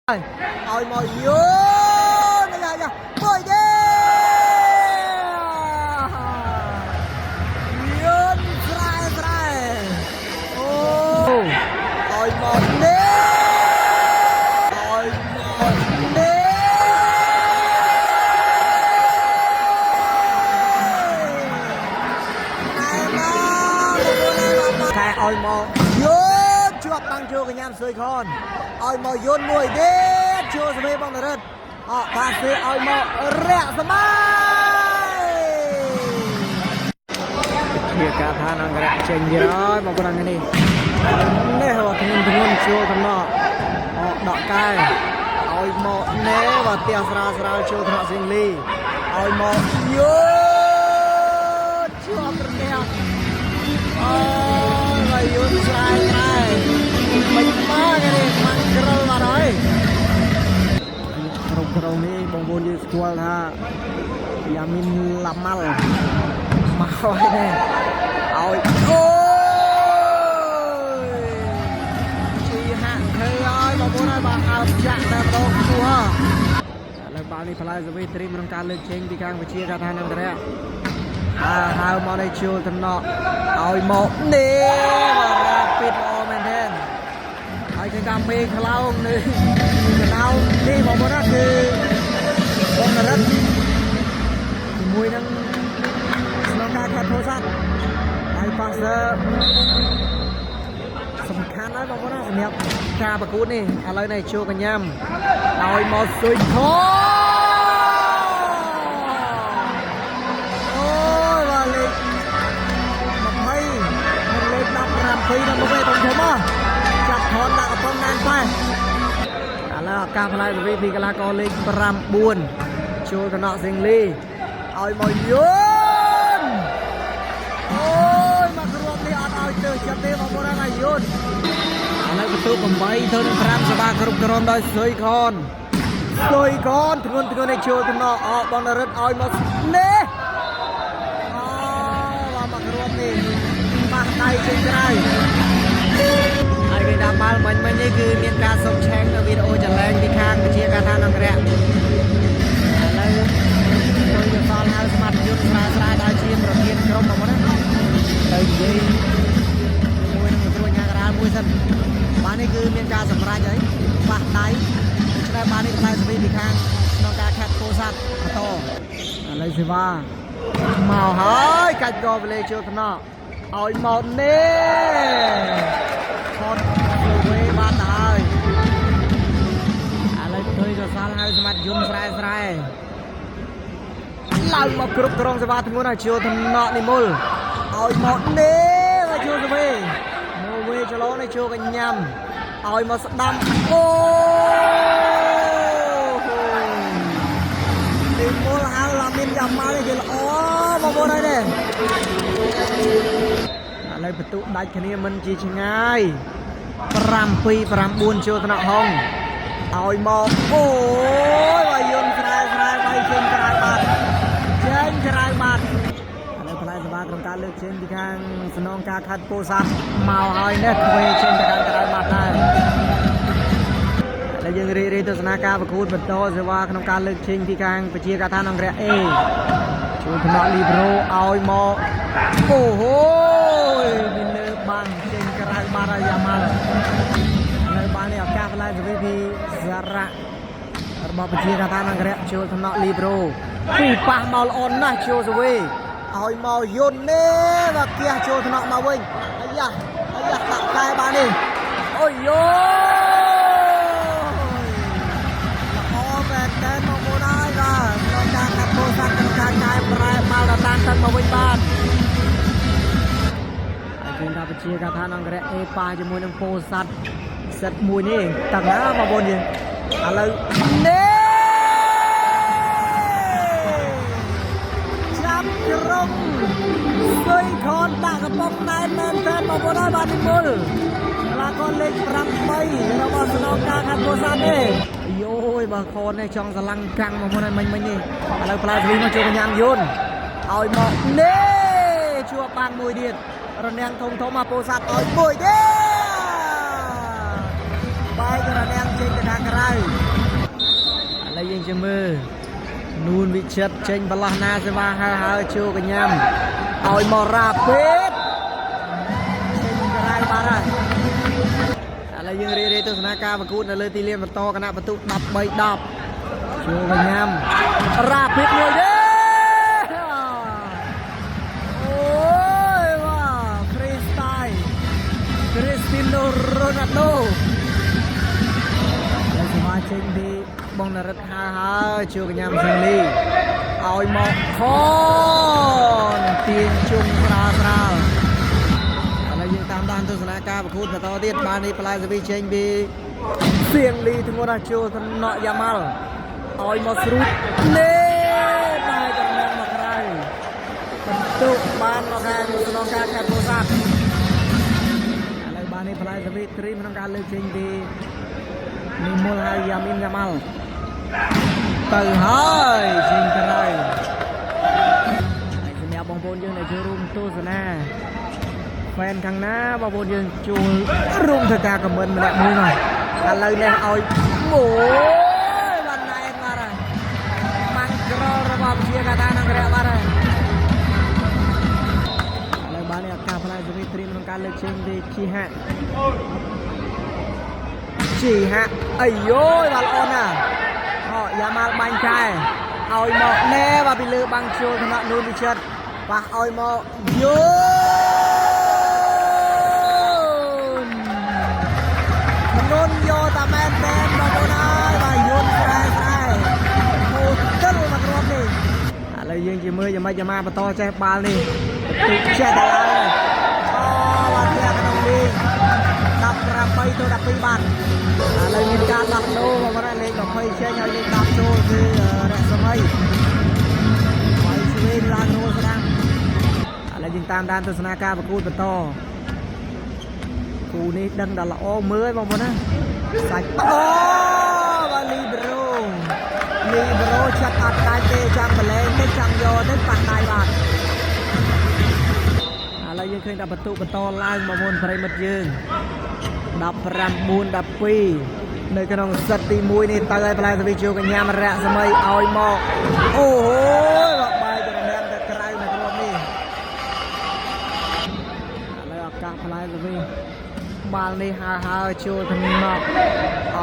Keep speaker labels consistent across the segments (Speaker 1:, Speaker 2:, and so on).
Speaker 1: Ôi mồi vô này là mồi đi yun try oh ôi mồi đi ôi mồi đi khai ôi mồi vô chuột băng chưa cái nhám sơi con ôi mồi vô mùi đi chưa sớm băng được hết họ pha xe ôi mồi rẽ sớm kia cả thằng đang rẽ trên gì đó mà con đang này nè họ thằng chưa thằng nọ họ đọ cay ôi mồi nè và tia sra chưa thằng sinh ly ôi mồi vô chưa bernea ôi mồi vô try mình má cái này mang kerol mà rồi kerong ni bongbong di sekolah ha Yamin Lamal mau ini ôi chị hạn thế ơi bongbong ơi bà áo chạm nè đâu chua lần bao này phải rồi trim trongการលើកចេញពីខាងវិជាការថានឹងត្រែហៅមកនេះជួលតំណក់ឲ្យមកនេះបាទปิดអមែនទេហើយគេតាមមេខ្លោងនេះកណៅនេះបងប្អូនណាគឺបងនរិទ្ធជាមួយនឹងស្នងការខាត់ពោធិ៍សាត់ហើយប៉ាសឺសំខាន់ហើយបងប្អូនណាសម្រាប់ការប្រកួតនេះឥឡូវនេះជួកញ្ញាំឲ្យមកស៊ុយខអូយបាទលេខ20លេខ15ដល់មកវិញធំមកចាប់ថនដាក់កំប៉ុងណានប៉ែឥឡូវការផ្លាយទៅពីកីឡាករលេខ9ចូលកណក់សិងលីឲ្យមកយន់អូយមកក្រុមនេះអត់ឲ្យទៅចិត្តទេបងប្អូនណាយន់ឥឡូវបន្ទុក8ទៅនឹង5សបាគ្រប់ក្រុមដោយស៊ុយខនធ្ងន់នេះចូលកណក់អបនរិទ្ធឲ្យមកនេះអូមកក្រុមនេះប៉ះដៃចេញក្រៅហើយគេដាក់បាល់មិញនេះគឺមានការសុំឆេងនៅវីដេអូចលែងពីខាងវិជាការថានង្រៈឥឡូវចូលយកសល់ហៅស្មាត់យុទ្ធស្រាលដល់ជាប្រធានក្រុមមកណាទៅនិយាយមួយនឹងត្រួតញ៉ាំក្រាលមួយសិនបាននេះគឺមានការសម្រេចហើយប៉ះដៃដូច្នេះបាននេះផ្លែសវីពីខាងក្នុងការខាត់ពោសាត់បន្តឥឡូវសេវាមកហើយកាច់កវលេចូលថ្នាក់ឲ្យមកនេះខត់វេបានទៅហើយឥឡូវឃើញសសល់ហើយសម្បត្តិយន្តស្រែឡើងមកគ្រប់ត្រង់សេវាធ្ងន់ឲ្យជួថ្នាក់និមលឲ្យមកនេះមកជួទៅវិញមកវេចលោនេះជួកញ្ញាំឲ្យមកស្ដាំអូនិមលហៅឡាមីនយ៉ាម៉ាល់នេះគេល្អបងប្អូនហើយនេះឥឡូវបន្ទុកដាច់គ្នាមិនជាឆ្ងាយ7-9ចូលថ្នាក់ហងឲ្យមកអូយបើយន្តស្រែវាយចេញក្រៅបាត់ឥឡូវផ្លែសបាក្រុមការលើកចេញពីខាងសំណងការខាត់ពោសាត់មកហើយនេះទ្វេចេញទៅខាងក្រៅបាត់ដែរហើយយើងរីទស្សនាការប្រកួតបន្តសេវាក្នុងការលើកចេញពីខាងវិជាការថានង្រៈ A ចូលថ្នាក់លីប្រូឲ្យមកអូហូមានលើបាំងចេញក្រៅបាត់ហើយយ៉ាម៉ាល់នៅបាននេះឱកាសផ្លែសវីពីសារៈរបស់វិជាការថានង្រៈចូលថ្នាក់លីប្រូពីប៉ះមកល្អណាស់ចូលសវីឲ្យមកយន្តនេះបាទគះចូលថ្នាក់មកវិញអាយ៉ាដាក់កែបាននេះអូយយោមកវិញបានហើយយើងថាវិជាការថានង្រៈ A ប៉ាជាមួយនឹងពោសាត់សិតមួយនេះតាំងណាបងប្អូនយើងឥឡូវនេះចាប់ក្រុមស៊ុយខនដាក់កំប៉ុងណែនមែនតើបងប្អូនហើយបាននិមលកីឡាករលេខ8របស់ស្នងការខាត់ពោសាត់នេះយោយបើខននេះចង់ស្រឡាំងកាំងបងប្អូនហើយមិញនេះឥឡូវផ្លែស្វីមកចូលកញ្ញាំយន្តឲ្យមកនេះជួបបានមួយទៀតរនាំងធំមកពោសាត់ឲ្យមួយទៀតបែករនាំងចេញទៅខាងក្រៅ lại dân cho mơ nôn bị chết trên bala na sẽ va hơi chua cả nhầm ôi mò ra phết trên cái này ba ra lại dân đi tôi sẽ ca và cút là lên ti liên và to cái nào và tụ đập bay đập chua cả nhầm ra phết người đấy ôi wow freestyle Cristiano Ronaldo trên đi bóng là rất ha chưa cái nhầm sinh ly ôi một con tiền chung ra là những tam đan tôi sẽ ca và khút và to tiết ban đi play rồi trên đi xiềng ly thì muốn là chưa thân nọ Yamal ôi một rút lên này còn đang mặc này tụ ban nó ra một nó ca khát vô sát lại ban đi play rồi trim nó ca lên trên đi Nimul Yamin Yamal từ hơi xin cái này xin chào bóng bồn dương này chưa room tu rồi nè fan thằng ná bóng bồn dương chui room thật cả của mình lại mua rồi anh lời nè ôi mỗi lần này em ra rồi mang cro rồi bóng chia cả ta năng rẽ ra rồi lời bán này cả phải rồi stream nó cả lên trên đi chi hạn chỉ hạ ấy ôi bà con à họ Yamal banh trai ôi mọ nè và bị lừa băng chiều thằng nọ luôn đi chân và ôi mọ vô luôn vô ta men tên bà con ơi và vô sai một chất luôn mà con đi lấy dương chỉ mưa giờ mấy giờ ma và to che ba đi tự che ta lại và theo cái đồng đi đập ra bay tôi đập bay bàn lời nhìn ca đập đô và có lên đập bay chơi nhau lên đập đô thì đẹp sớm ấy quay xuôi ra đô sẽ đang lời nhìn tam đan tôi sẽ ca và cút to cú này đăng đã là ô mới mà muốn á sạch và libero chắc ắt cái tê trang mà lên đến trang vô đến bàn này bạn lời nhìn khơi đập bật tụ bật to lai mà muốn phải mất dương đập ram buôn đập pi nơi cái nòng sắt ti mũi này ta lại phải video cái nhà mà rạ sao mày oi mò ôi bọc bài cho anh em được cái này con đi lại cả phải rồi bàn đi ha chưa thằng nọ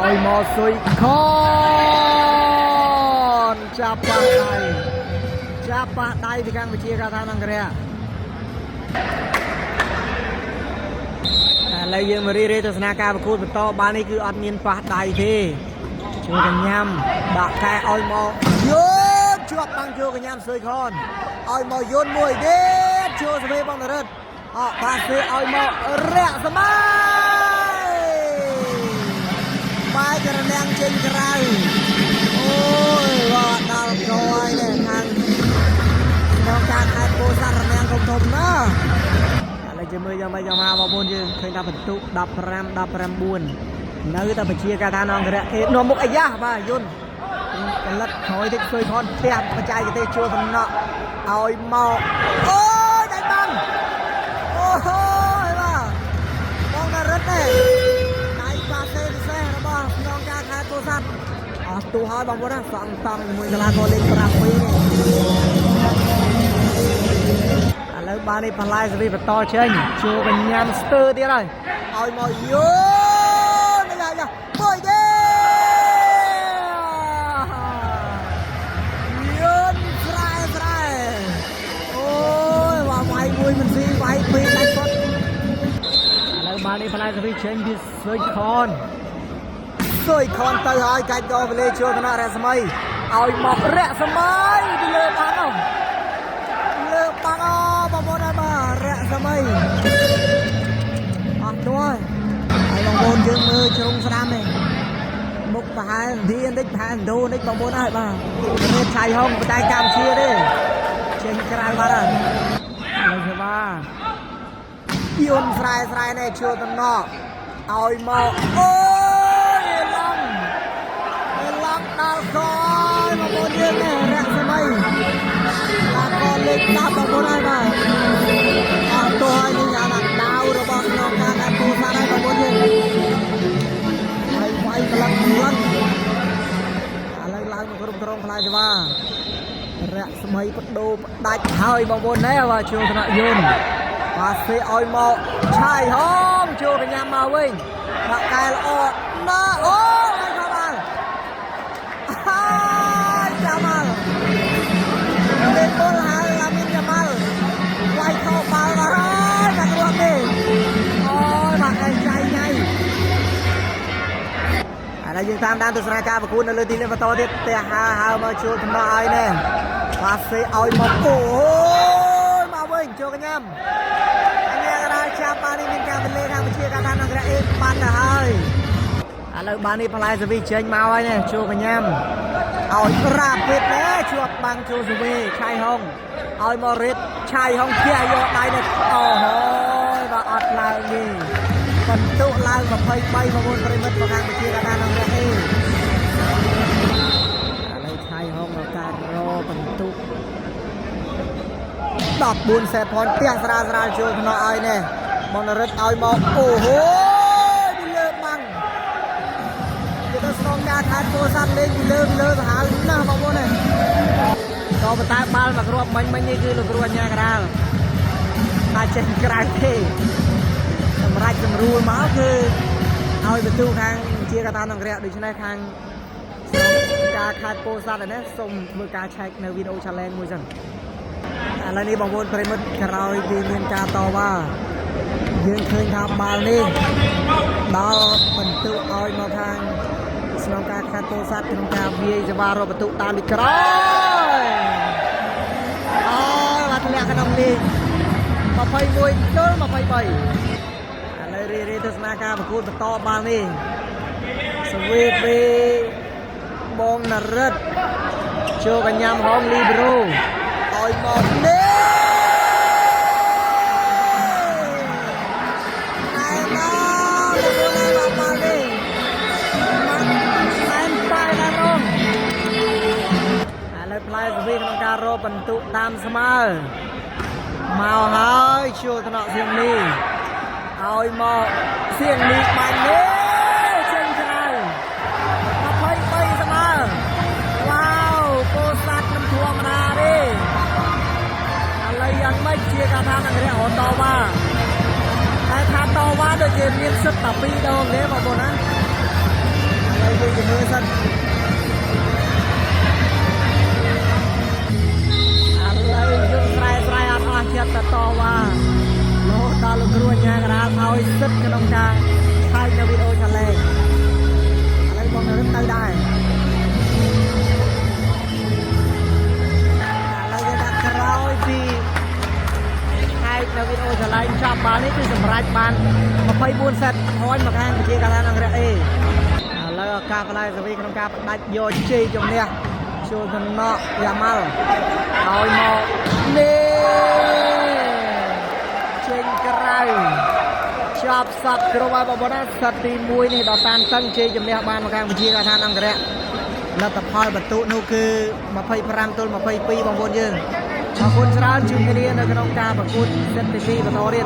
Speaker 1: oi mò xuôi con chapa đây thì càng phải chia ra thằng năng kia lấy dương mà đi tôi sẽ ca và cút to ba này cứ ăn miên phạt đầy thế chưa cần nhầm đã cái oi mò yun chuột bằng chưa cần nhầm sơi con oi mò yun mùi đế chưa sẽ về bằng được họ ta sẽ oi mò rẽ ra bài cho nó đang trên cái ôi gọt đào rồi nè thằng nó càng hai cô ra là đang không thông nữaจะมือจะมาบอลยืนเคยดับประตูดับแรมบุญนั่นคือแต่ไปเชียร์การทานองกันเลยนวมุกไอ้ยะมายุนกันลัดถอยที่เคยคอนเทียบกระจายกันเตะชัวร์มันเนาะเอาหมอกโอ้ยได้บังโอ้โหเห็นป่ะมองนารัตเน่ไหนปาเซ่ระบอบน้องการทานตัวสัตว์ตัวหอยบอลบอลนะสั่งมือกลาโกเล่นปราบปีนี่แล้วบ้านนี้พลายสวีปต่อเชนชูกันยามสเตอร์ที่ไรเอาหมอยโย่นี่ไงเนี่ยปล่อยเด้ยืนสไลโอ้ยว่าไว้บุยมันซีไว้ปีนไอ้คนแล้วบ้านนี้พลายสวีเชนที่สวยคอนเตอร์หายการโดนไปเลยชัวร์ขนาดแรกสมัยเอาหมอกแรกสมัยที่เลือกพังเอาปังอ๋อบอลได้มาแระสมัยด้วยไอ้บอลยืนมือชงสนามเองมุกผ่านที่นิดผ่านดูนิดบอลได้มาเรียกชายห้องไปได้กามเชียร์ดิเชียร์กระไรมาเลยใช่ป่ะยืนสไลในชัวร์ตั้งนอกเอาหมอโอ้ยลังดาวคอยบอลยืนเนี่ยแระสมัยcon lên đáp vào bốn ai mà tôi như nhà đặt đau rồi bọn nó càng ăn cô ra đây vào bốn gì quay lần រងផ្លែសេវារៈស្មីបដូរផ្ដាច់ហើយបងប្អូនណាបាទជួថ្នាក់យន្តបាទសេឲ្យមកឆាយហងជួកញ្ញាមកវិញបាក់កែល្អណាអូហើយក៏បានហើយចាំមកលេងបុលហើយឡាមីនយ៉ាម៉ាល់វាយខោបាល់ហើយបាក់គ្រាប់ទេអូយបាក់ឯងចៃញ៉ៃហើយយើងតាមដានទស្សនាការប្រកួតនៅលើទីលានបន្តទៀតផ្ទះហើមកជួថ្នាក់ហើយណែបាទសេឲ្យមកអូយមកវិញជួកញ្ញាចាប់បាននេះមានការវេលាខាងវិជាការតាមអង្គរៈអេបានទៅហើយឥឡូវបាននេះផ្លែសវីចេញមកហើយនេះជួកញ្ញាំឲ្យរ៉ាពេតណាជាប់បាំងជួសវីឆៃហុងឲ្យមករ៉េតឆៃហុងជះយកដៃនេះអូហើយបាទអត់ឡើងនេះបន្ទុកឡើង23មកមុនប្រិមិត្តខាងវិជាការតាមអង្គរៈអេឥឡូវឆៃហុងនៅការរបន្ទុក14សេតផងផ្ទះស្រាលជួលថ្នាក់ឲ្យនេះបងរិទ្ធឲ្យមកអូហូពីលើបាំងគេទៅស្នងការខេត្តពោធិ៍សាត់លេងពីលើសាហាវណាស់បងប្អូននេះក៏បតាបាល់មកគ្រាប់មិញនេះគឺលោកគ្រូអញ្ញាកដាលថាចេញក្រៅទេសម្រាប់សម្រួលមកគឺឲ្យបន្ទូខាងជាកតាអង្គរៈដូច្នេះខាងការខេត្តពោធិ៍សាត់នេះសូមធ្វើការឆែកនៅវីដេអូ challenge មួយសិនឥឡូវនេះបងប្អូនប្រិមិត្តក្រោយពីមានការតវ៉ាយើងឃើញថាបាល់នេះដល់បន្ទុកឲ្យមកខាងស្នងការខេត្តពោធិ៍សាត់ក្នុងការវាយសេវារកបន្ទុកតាមពីក្រោយអូយបាត់ធ្លាក់ក្នុងនេះ21 ទល់ 23ឥឡូវរីទស្សនាការប្រកួតបន្តបាល់នេះសវីពីបងនរិទ្ធជួកញ្ញាំហងលីប្រូឲ្យមកនេះហើយមកលោកមកនេះមកសែនបាយដល់រងឥឡូវផ្លែសវីក្នុងការរកបន្ទុកតាមស្មើមកហើយជួថ្នាក់សៀងនេះឲ្យមកសៀងនេះបាញ់នេះចេញក្រៅ23ស្មើវ៉ាវពោធិ៍សាត់មិនធម្មតាទេយ៉ាងម៉េចជាការថាអង្គរៈរត់តវ៉ាតែថាតវ៉ាដូចជាមានសិទ្ធតែ2ដងទេបងប្អូនណាហើយយើងទៅមើលសិនឥឡូវយើងស្រែអត់អស់ចិត្តទៅតវ៉ាលោដល់លោកគ្រូអញ្ញាកដាលឲ្យសិទ្ធក្នុងការឆែកនៅវីដេអូ challenge ឥឡូវបងរឹកទៅដែរឥឡូវគេដាក់ក្រោយពីនៅវីដេអូ challenge ចាប់បាល់នេះគឺសម្រាប់បាន24សេតហើយមកខាងវិជាការអង្គរៈអេឥឡូវឱកាសផ្លែសវីក្នុងការផ្ដាច់យកជ័យជំនះជួលថ្នាក់យ៉ាម៉ាល់ឲ្យមកនេះចេញក្រៅចាប់សັບគ្រប់ហើយបងប្អូនណាសិតទី1នេះដល់តានតឹងជ័យជំនះបានមកខាងវិជាការអង្គរៈលទ្ធផលបន្ទុកនោះគឺ25 ទល់ 22បងប្អូនយើងអរគុណច្រើនជួបគ្នានៅក្នុងការប្រកួតសិតទី2បន្តទៀត